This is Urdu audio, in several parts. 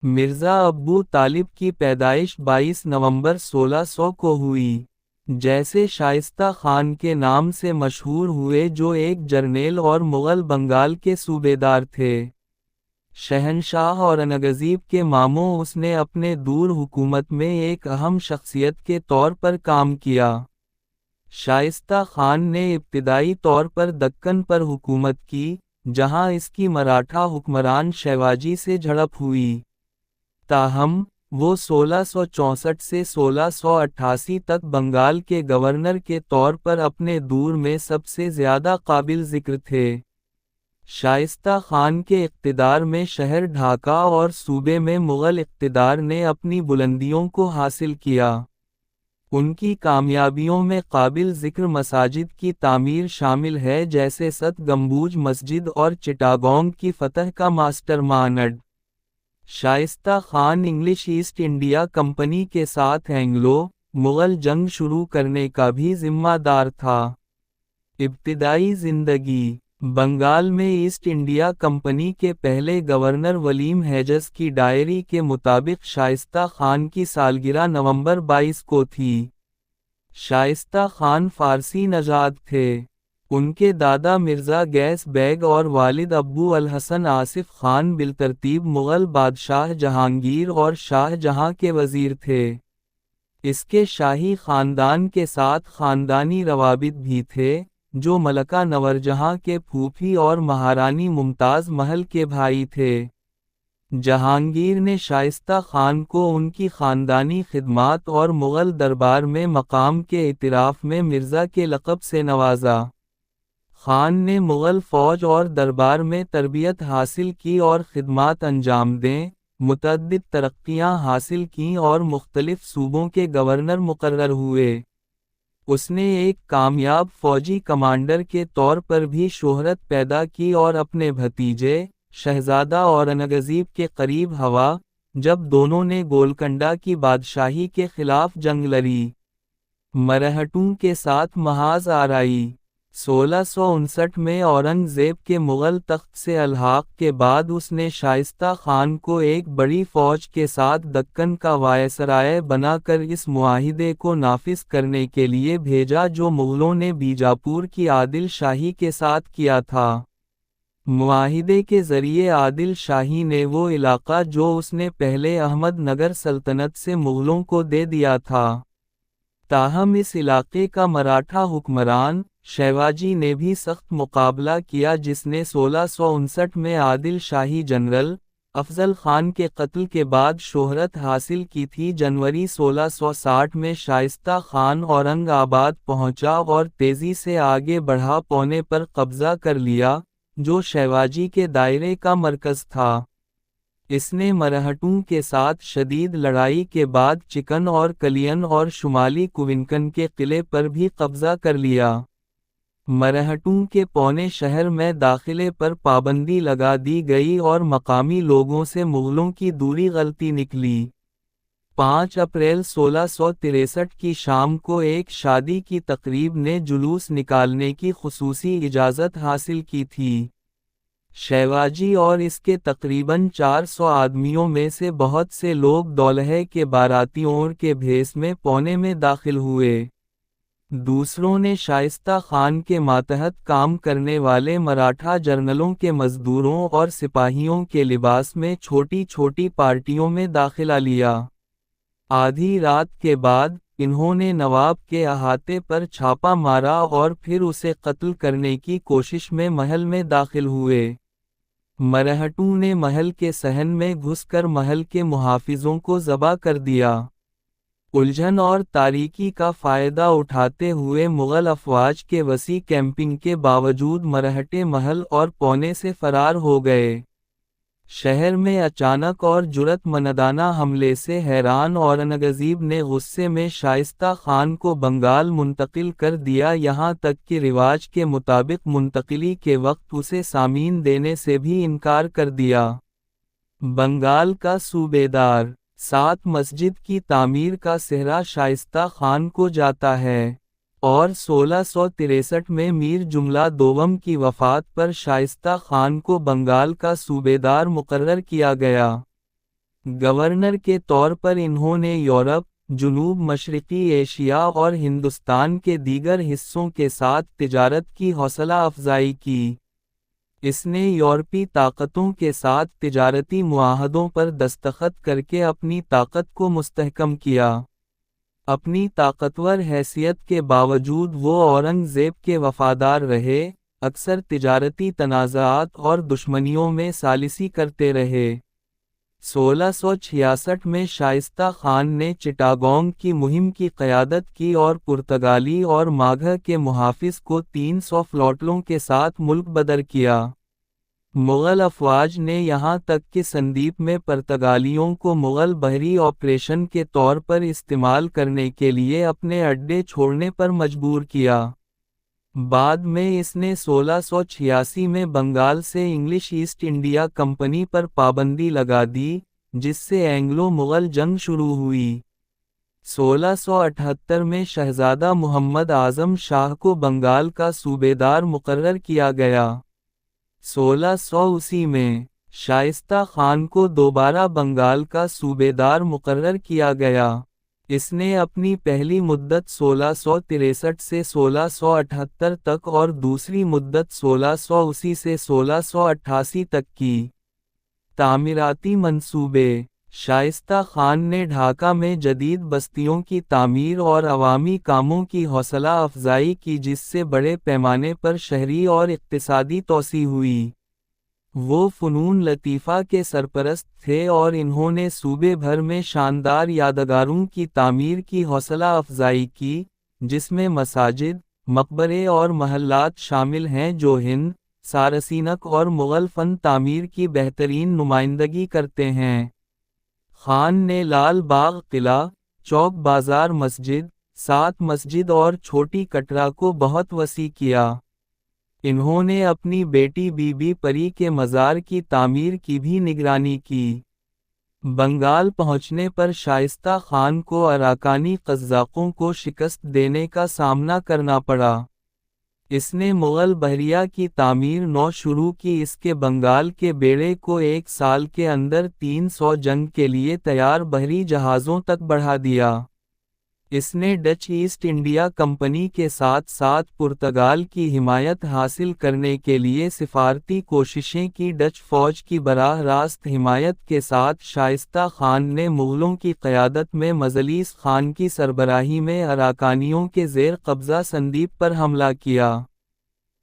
مرزا ابو طالب کی پیدائش 22 نومبر 1600 کو ہوئی، جیسے شائستہ خان کے نام سے مشہور ہوئے، جو ایک جرنیل اور مغل بنگال کے صوبیدار تھے۔ شہنشاہ اورنگزیب کے ماموں اس نے اپنے دور حکومت میں ایک اہم شخصیت کے طور پر کام کیا۔ شائستہ خان نے ابتدائی طور پر دکن پر حکومت کی، جہاں اس کی مراٹھا حکمران شیواجی سے جھڑپ ہوئی۔ تاہم، وہ 1664 سے 1688 تک بنگال کے گورنر کے طور پر اپنے دور میں سب سے زیادہ قابل ذکر تھے۔ شائستہ خان کے اقتدار میں شہر ڈھاکہ اور صوبے میں مغل اقتدار نے اپنی بلندیوں کو حاصل کیا۔ ان کی کامیابیوں میں قابل ذکر مساجد کی تعمیر شامل ہے، جیسے ست گمبوج مسجد اور چٹاگانگ کی فتح کا mastermind. Shaista Khan English East India Company کے ساتھ اینگلو مغل جنگ شروع کرنے کا بھی ذمہ دار تھا۔ ابتدائی زندگی بنگال میں ایسٹ انڈیا کمپنی کے پہلے گورنر ولیم ہیجز کی ڈائری کے مطابق شائستہ خان کی سالگرہ نومبر 22 کو تھی۔ شائستہ خان فارسی نژاد تھے۔ ان کے دادا مرزا گیس بیگ اور والد ابو الحسن آصف خان بالترتیب مغل بادشاہ جہانگیر اور شاہ جہاں کے وزیر تھے۔ اس کے شاہی خاندان کے ساتھ خاندانی روابط بھی تھے، جو ملکہ نورجہاں کے پھوپھی اور مہارانی ممتاز محل کے بھائی تھے۔ جہانگیر نے شائستہ خان کو ان کی خاندانی خدمات اور مغل دربار میں مقام کے اعتراف میں مرزا کے لقب سے نوازا۔ خان نے مغل فوج اور دربار میں تربیت حاصل کی اور خدمات انجام دیں، متعدد ترقیاں حاصل کیں اور مختلف صوبوں کے گورنر مقرر ہوئے۔ اس نے ایک کامیاب فوجی کمانڈر کے طور پر بھی شہرت پیدا کی اور اپنے بھتیجے، شہزادہ اورنگزیب کے قریب ہوا، جب دونوں نے گولکنڈہ کی بادشاہی کے خلاف جنگ لڑی۔ مرہٹوں کے ساتھ محاذ آرائی 1659 میں اورنگ زیب کے مغل تخت سے الحاق کے بعد اس نے شائستہ خان کو ایک بڑی فوج کے ساتھ دکن کا وائسرائے بنا کر اس معاہدے کو نافذ کرنے کے لیے بھیجا جو مغلوں نے بیجاپور کی عادل شاہی کے ساتھ کیا تھا۔ معاہدے کے ذریعے عادل شاہی نے وہ علاقہ جو اس نے پہلے احمد نگر سلطنت سے مغلوں کو دے دیا تھا۔ تاہم اس علاقے کا مراٹھا حکمران شیواجی نے بھی سخت مقابلہ کیا، جس نے 1659 میں عادل شاہی جنرل افضل خان کے قتل کے بعد شہرت حاصل کی تھی۔ جنوری 1660 میں شائستہ خان اورنگ آباد پہنچا اور تیزی سے آگے بڑھا پونے پر قبضہ کر لیا، جو شیواجی کے دائرے کا مرکز تھا۔ اس نے مرہٹوں کے ساتھ شدید لڑائی کے بعد چکن اور کلین اور شمالی کوونکن کے قلعے پر بھی قبضہ کر لیا۔ مرہٹوں کے پونے شہر میں داخلے پر پابندی لگا دی گئی اور مقامی لوگوں سے مغلوں کی دوری غلطی نکلی۔ 5 اپریل 1663 کی شام کو ایک شادی کی تقریب نے جلوس نکالنے کی خصوصی اجازت حاصل کی تھی۔ شیواجی اور اس کے تقریباً 400 آدمیوں میں سے بہت سے لوگ دولہے کے باراتیوں کے بھیس میں پونے میں داخل ہوئے۔ دوسروں نے شائستہ خان کے ماتحت کام کرنے والے مراٹھا جرنلوں کے مزدوروں اور سپاہیوں کے لباس میں چھوٹی چھوٹی پارٹیوں میں داخلہ لیا۔ آدھی رات کے بعد، انہوں نے نواب کے احاطے پر چھاپا مارا اور پھر اسے قتل کرنے کی کوشش میں محل میں داخل ہوئے۔ مرہٹوں نے محل کے صحن میں گھس کر محل کے محافظوں کو ذبح کر دیا۔ الجھن اور تاریکی کا فائدہ اٹھاتے ہوئے مغل افواج کے وسیع کیمپنگ کے باوجود مرہٹے محل اور پونے سے فرار ہو گئے۔ شہر میں اچانک اور جرأت مندانہ حملے سے حیران اورنگزیب نے غصے میں شائستہ خان کو بنگال منتقل کر دیا، یہاں تک کہ رواج کے مطابق منتقلی کے وقت اسے سامین دینے سے بھی انکار کر دیا۔ بنگال کا صوبیدار 7 مسجد کی تعمیر کا سہرا شائستہ خان کو جاتا ہے، اور 1663 میں میر جملہ دوم کی وفات پر شائستہ خان کو بنگال کا صوبیدار مقرر کیا گیا۔ گورنر کے طور پر انہوں نے یورپ، جنوب مشرقی ایشیا اور ہندوستان کے دیگر حصوں کے ساتھ تجارت کی حوصلہ افزائی کی۔ اس نے یورپی طاقتوں کے ساتھ تجارتی معاہدوں پر دستخط کر کے اپنی طاقت کو مستحکم کیا۔ اپنی طاقتور حیثیت کے باوجود وہ اورنگ زیب کے وفادار رہے، اکثر تجارتی تنازعات اور دشمنیوں میں ثالثی کرتے رہے۔ 1666 میں شائستہ خان نے چٹاگانگ کی مہم کی قیادت کی اور پرتگالی اور ماگہ کے محافظ کو 300 فلوٹلوں کے ساتھ ملک بدر کیا۔ مغل افواج نے یہاں تک کہ سندیپ میں پرتگالیوں کو مغل بحری آپریشن کے طور پر استعمال کرنے کے لیے اپنے اڈے چھوڑنے پر مجبور کیا۔ بعد میں اس نے 1686 میں بنگال سے انگلش ایسٹ انڈیا کمپنی پر پابندی لگا دی، جس سے اینگلو مغل جنگ شروع ہوئی۔ 1678 میں شہزادہ محمد اعظم شاہ کو بنگال کا صوبیدار مقرر کیا گیا۔ 1680 میں شائستہ خان کو دوبارہ بنگال کا صوبیدار مقرر کیا گیا۔ اس نے اپنی پہلی مدت 1663 سے 1678 تک اور دوسری مدت 1680 سے 1688 تک کی۔ تعمیراتی منصوبے: شائستہ خان نے ڈھاکہ میں جدید بستیوں کی تعمیر اور عوامی کاموں کی حوصلہ افزائی کی جس سے بڑے پیمانے پر شہری اور اقتصادی توسیع ہوئی۔ وہ فنون لطیفہ کے سرپرست تھے اور انہوں نے صوبے بھر میں شاندار یادگاروں کی تعمیر کی حوصلہ افزائی کی، جس میں مساجد، مقبرے اور محلات شامل ہیں جو ہند، سارسینک اور مغل فن تعمیر کی بہترین نمائندگی کرتے ہیں۔ خان نے لال باغ قلعہ، چوک بازار مسجد، سات مسجد اور چھوٹی کٹرا کو بہت وسیع کیا۔ انہوں نے اپنی بیٹی بی بی پری کے مزار کی تعمیر کی بھی نگرانی کی۔ بنگال پہنچنے پر شائستہ خان کو اراکانی قزاقوں کو شکست دینے کا سامنا کرنا پڑا۔ اس نے مغل بحریہ کی تعمیر نو شروع کی، اس کے بنگال کے بیڑے کو ایک سال کے اندر 300 جنگ کے لیے تیار بحری جہازوں تک بڑھا دیا۔ اس نے ڈچ ایسٹ انڈیا کمپنی کے ساتھ ساتھ پرتگال کی حمایت حاصل کرنے کے لیے سفارتی کوششیں کی۔ ڈچ فوج کی براہ راست حمایت کے ساتھ شائستہ خان نے مغلوں کی قیادت میں مجلس خان کی سربراہی میں اراکانیوں کے زیر قبضہ سندیپ پر حملہ کیا۔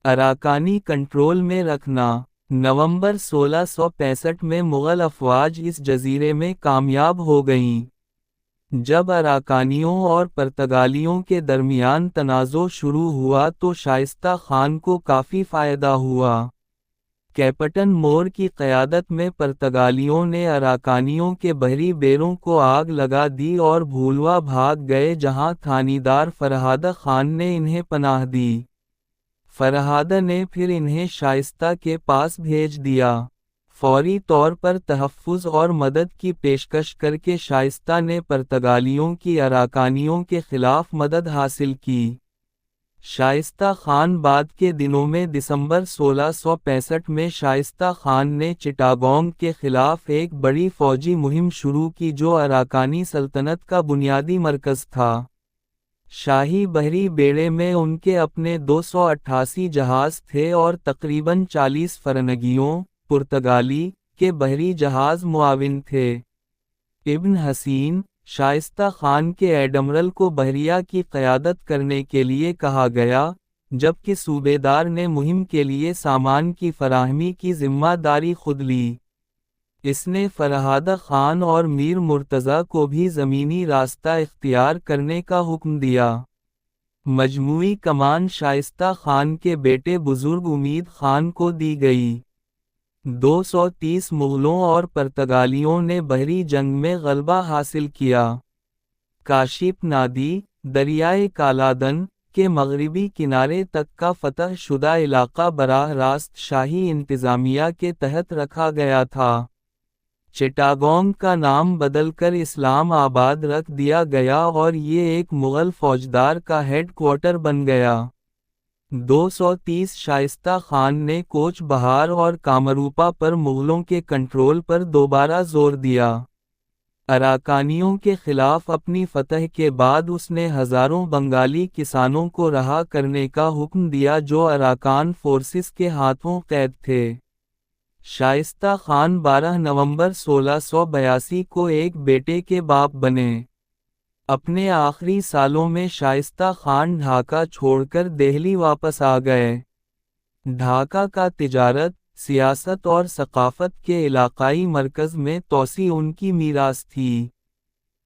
اراکانی کنٹرول میں رکھنا: نومبر 1665 میں مغل افواج اس جزیرے میں کامیاب ہو گئیں۔ جب اراکانیوں اور پرتگالیوں کے درمیان تنازع شروع ہوا تو شائستہ خان کو کافی فائدہ ہوا۔ کیپٹن مور کی قیادت میں پرتگالیوں نے اراکانیوں کے بحری بیڑوں کو آگ لگا دی اور بھولوا بھاگ گئے جہاں تھانیدار فرہادہ خان نے انہیں پناہ دی۔ فرہادہ نے پھر انہیں شائستہ کے پاس بھیج دیا۔ فوری طور پر تحفظ اور مدد کی پیشکش کر کے شائستہ نے پرتگالیوں کی اراکانیوں کے خلاف مدد حاصل کی۔ شائستہ خان بعد کے دنوں میں دسمبر 1665 میں شائستہ خان نے چٹاگانگ کے خلاف ایک بڑی فوجی مہم شروع کی جو اراکانی سلطنت کا بنیادی مرکز تھا۔ شاہی بحری بیڑے میں ان کے اپنے 288 جہاز تھے اور تقریباً 40 فرنگیوں، پرتگالی، کے بحری جہاز معاون تھے۔ ابن حسین، شائستہ خان کے ایڈمرل کو بحریہ کی قیادت کرنے کے لیے کہا گیا، جبکہ صوبیدار نے مہم کے لیے سامان کی فراہمی کی ذمہ داری خود لی۔ اس نے فرہادہ خان اور میر مرتضیٰ کو بھی زمینی راستہ اختیار کرنے کا حکم دیا۔ مجموعی کمان شائستہ خان کے بیٹے بزرگ امید خان کو دی گئی۔ 230 مغلوں اور پرتگالیوں نے بحری جنگ میں غلبہ حاصل کیا۔ کاشیپ نادی، دریائے کالادن، کے مغربی کنارے تک کا فتح شدہ علاقہ براہ راست شاہی انتظامیہ کے تحت رکھا گیا تھا۔ چٹاگانگ کا نام بدل کر اسلام آباد رکھ دیا گیا اور یہ ایک مغل فوجدار کا ہیڈ کوارٹر بن گیا۔ 230 شائستہ خان نے کوچ بہار اور کامروپا پر مغلوں کے کنٹرول پر دوبارہ زور دیا۔ اراکانیوں کے خلاف اپنی فتح کے بعد اس نے ہزاروں بنگالی کسانوں کو رہا کرنے کا حکم دیا جو اراکان فورسز کے ہاتھوں قید تھے۔ شائستہ خان 12 نومبر 1682 کو ایک بیٹے کے باپ بنے۔ اپنے آخری سالوں میں شائستہ خان ڈھاکہ چھوڑ کر دہلی واپس آ گئے۔ ڈھاکہ کا تجارت، سیاست اور ثقافت کے علاقائی مرکز میں توسیع ان کی میراث تھی۔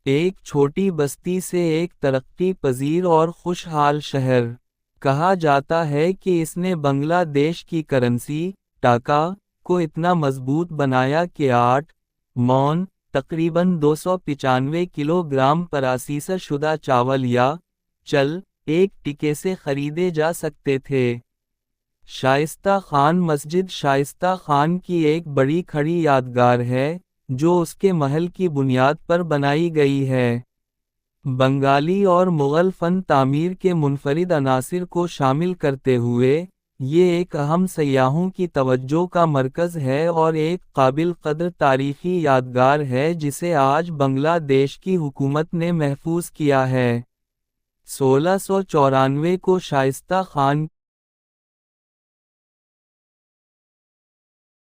ایک چھوٹی بستی سے ایک ترقی پذیر اور خوشحال شہر۔ کہا جاتا ہے کہ اس نے بنگلہ دیش کی کرنسی، ٹاکا، کو اتنا مضبوط بنایا کہ 8 مون، تقریباً 295 کلو گرام پراسیس شدہ چاول یا چل، ایک ٹکے سے خریدے جا سکتے تھے۔ شائستہ خان مسجد شائستہ خان کی ایک بڑی کھڑی یادگار ہے، جو اس کے محل کی بنیاد پر بنائی گئی ہے۔ بنگالی اور مغل فن تعمیر کے منفرد عناصر کو شامل کرتے ہوئے، یہ ایک اہم سیاحوں کی توجہ کا مرکز ہے اور ایک قابل قدر تاریخی یادگار ہے جسے آج بنگلہ دیش کی حکومت نے محفوظ کیا ہے۔ 1694 کو شائستہ خان